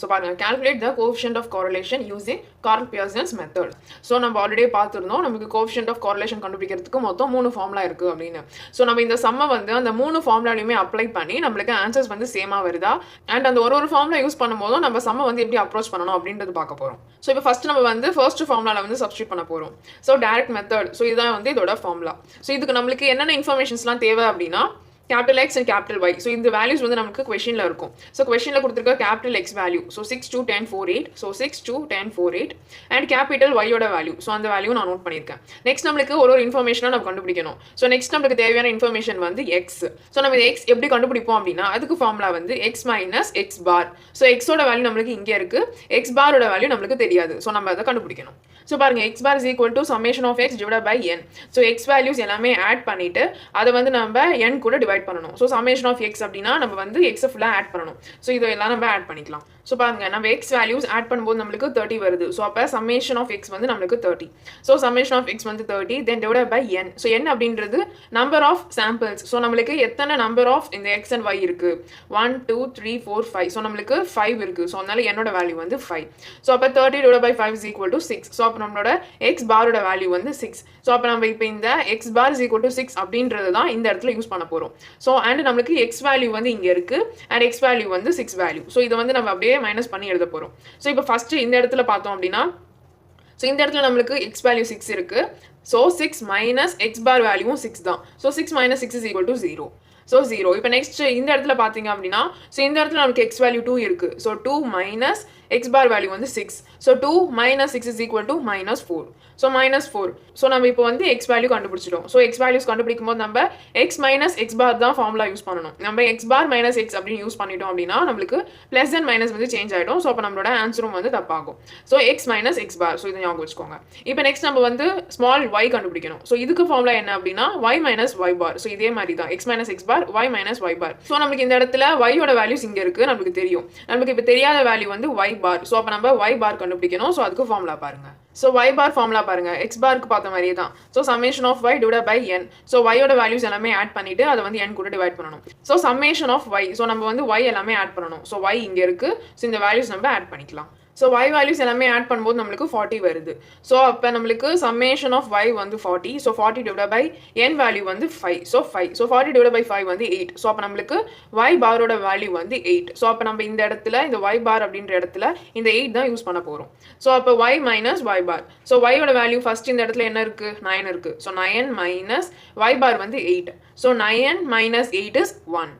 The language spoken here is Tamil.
ஸோ பாருங்க, calculate the coefficient of correlation using Karl Pearson's method. So நம்ம ஆல்ரெடி பார்த்துருந்தோம், நமக்கு coefficient of correlation கண்டுபிடிக்கிறதுக்கு மொத்தம் 3 ஃபார்முலா இருக்குது அப்படின்னு. ஸோ நம்ம இந்த சம்மை வந்து அந்த 3 ஃபார்முலாலையுமே அப்ளை பண்ணி நம்மளுக்கு ஆன்சர்ஸ் வந்து சேமாக வருதா, அண்ட் அந்த ஒரு ஃபார்முலா யூஸ் பண்ணும்போதும் நம்ம சம்மை வந்து எப்படி அப்ரோச் பண்ணணும் அப்படின்றது பார்க்க போகிறோம். ஸோ இப்போ ஃபஸ்ட் நம்ம வந்து ஃபர்ஸ்ட் ஃபார்முலாவில் வந்து சப்ஸ்டியூட் பண்ண போகிறோம். So direct method. ஸோ இதுதான் வந்து இதோட ஃபார்முலா. ஸோ இதுக்கு நம்மளுக்கு என்னென்ன இன்ஃபர்மேஷன்ஸ்லாம் தேவை அப்படின்னா capital X and capital Y. So இந்த values வந்து நமக்கு questionல இருக்கும். So questionல கொடுத்திருக்க capital X value. So 6 2 10 4 8. So 6 2 10 4 8 and capital Y ஓட value. So அந்த value நான் நோட் பண்ணிருக்கேன். நெக்ஸ்ட் நமக்கு ஒரு இன்ஃபர்மேஷனை நம்ம கண்டுபிடிக்கணும். So நெக்ஸ்ட் நமக்கு தேவையான இன்ஃபர்மேஷன் வந்து X. So நம்ம X எப்படி கண்டுபிடிப்போம் அப்படின்னா அதுக்கு ஃபார்முலா வந்து X minus X bar. So X ஓட வேல்யூ நமக்கு இங்கே இருக்கு. X bar ஓட வேல்யூ நமக்கு தெரியாது. So நம்ம அதை கண்டுபிடிக்கணும். So பாருங்க, X bar is equal to summation of X divided by N. So X values எல்லாமே ஆட் பண்ணிட்டு அதை வந்து நம்ம N கூட டிவைட் பண்ணணும். ஸோ சமேஷன் ஆஃப் எக்ஸ் அப்படின்னா நம்ம வந்து எக்ஸை ஃபுல்லாக ஆட் பண்ணணும். ஸோ இதெல்லாம் நம்ம ஆட் பண்ணிக்கலாம். ஸோ பாருங்க, நம்ம எக்ஸ் வேல்யூஸ் ஆட் பண்ணும்போது நம்மளுக்கு 30 வருது. ஸோ அப்போ சமேஷன் ஆஃப் எக்ஸ் வந்து நம்மளுக்கு 30. ஸோ சமேஷன் ஆஃப் எக்ஸ் வந்து 30 then divide by n. So n அப்படின்றது நம்பர் ஆஃப் சாம்பிள்ஸ். ஸோ நம்மளுக்கு எத்தனை நம்பர் ஆஃப் இந்த எக்ஸ் அண்ட் ஒய் இருக்கு, 1 2 3 4 5. ஸோ நம்மளுக்கு 5 இருக்கு. ஸோ அதனால என்னோட வேல்யூ வந்து 5. ஸோ அப்போ 30 divide by 5 is equal to 6. So அப்போ நம்மளோட எக்ஸ் பாரோட வேல்யூ வந்து 6. ஸோ அப்போ நம்ம இப்போ இந்த x bar is equal to 6 அப்படின்றது தான் இந்த இடத்துல யூஸ் பண்ண போகிறோம். ஸோ அண்ட் நம்மளுக்கு எக்ஸ் வேல்யூ வந்து இங்கே இருக்கு அண்ட் எக்ஸ் வேல்யூ வந்து 6 வேல்யூ. ஸோ இதை வந்து நம்ம அப்படியே மைனஸ் பண்ணி எழுத போகிறோம். ஸோ இப்போ ஃபர்ஸ்ட் இந்த இடத்துல பார்த்தோம் அப்படின்னா, ஸோ இந்த இடத்துல நம்மளுக்கு எக்ஸ் வேல்யூ 6 இருக்கு. ஸோ 6 மைனஸ் எக்ஸ் பார் வேல்யூவும் 6 தான். So 6 minus 6 is equal to 0. So 0. இப்போ நெக்ஸ்ட் இந்த இடத்துல பார்த்தீங்க அப்படின்னா, ஸோ இந்த இடத்துல நமக்கு எக்ஸ் வேல்யூ 2 இருக்கு. ஸோ 2 மைனஸ் எக்ஸ் பார் வேல்யூ வந்து 6. So 2 minus 6 is equal to minus 4. So minus 4. So நம்ம இப்போ வந்து எக்ஸ் வேல்யூ கண்டுபிடிச்சிட்டோம். ஸோ எக்ஸ் வேல்யூஸ் கண்டுபிடிக்கும் போது நம்ம எக்ஸ் மைனஸ் எக்ஸ் பார் தான் ஃபார்முலா யூஸ் பண்ணணும். நம்ம எக்ஸ் பார் மைனஸ் எக்ஸ் அப்படின்னு யூஸ் பண்ணிட்டோம் அப்படின்னா நம்மளுக்கு பிளஸ் அண்ட் மைனஸ் வந்து சேஞ்ச் ஆகிடும். ஸோ அப்போ நம்மளோட ஆன்சரும் வந்து தப்பாகும். ஸோ எக்ஸ் மைனஸ் எக்ஸ் பார். ஸோ இதை ஞாபகம் வச்சுக்கோங்க. இப்போ நெக்ஸ்ட் நம்ம வந்து ஸ்மால் ஒய் கண்டுபிடிக்கணும். ஸோ இதுக்கு ஃபார்முலா என்ன அப்படின்னா ஒய் மைனஸ் ஒய் பார். ஸோ இதே மாதிரி தான் எக்ஸ் மைனஸ் எக்ஸ் பார், ஒய் மைனஸ் ஒய் பார். ஸோ நமக்கு இந்த இடத்துல ஒய்யோட வேல்யூஸ் இங்கே இருக்கு, நமக்கு தெரியும். நமக்கு இப்போ தெரியாத வேல்யூ வந்து ஒய் பார். ஸோ அப்போ நம்ம ஒய் பார் கண்டுபிடிக்கணும். ஸோ அதுக்கு ஃபார்முலா பாருங்க. ஸோ ஒய் பார் ஃபார்முலா பாருங்க, எக்ஸ் பாருக்கு பார்த்த மாதிரியே தான். So summation of y divide by n. So ஒய்யோட வேல்யூஸ் எல்லாமே ஆட் பண்ணிட்டு அதை வந்து என் கூட டிவைட் பண்ணணும். So summation of y. So நம்ம வந்து ஒய் எல்லாமே ஆட் பண்ணணும். ஸோ ஒய் இங்கே இருக்கு. ஸோ இந்த வேல்யூஸ் நம்ம ஆட் பண்ணிக்கலாம். ஸோ ஒய் வேல்யூஸ் எல்லாமே ஆட் பண்ணும்போது நம்மளுக்கு 40 வருது. ஸோ அப்போ நம்மளுக்கு சம்மேஷன் ஆஃப் ஒய் வந்து 40. So 40 divide by n value வந்து 5. ஸோ 5. ஸோ 40 டிவைட் பை 5 வந்து 8. ஸோ அப்போ நம்மளுக்கு ஒய் பாரோட வேல்யூ வந்து 8. ஸோ அப்போ நம்ம இந்த இடத்துல இந்த ஒய் பார் அப்படின்ற இடத்துல இந்த 8 தான் யூஸ் பண்ண போகிறோம். ஸோ அப்போ ஒய் மைனஸ் ஒய் பார். ஸோ ஒய்யோட வேல்யூ ஃபர்ஸ்ட் இந்த இடத்துல என்ன இருக்கு, 9 இருக்கு. ஸோ 9 மைனஸ் ஒய் பார் வந்து 8. So 9 minus 8 is 1.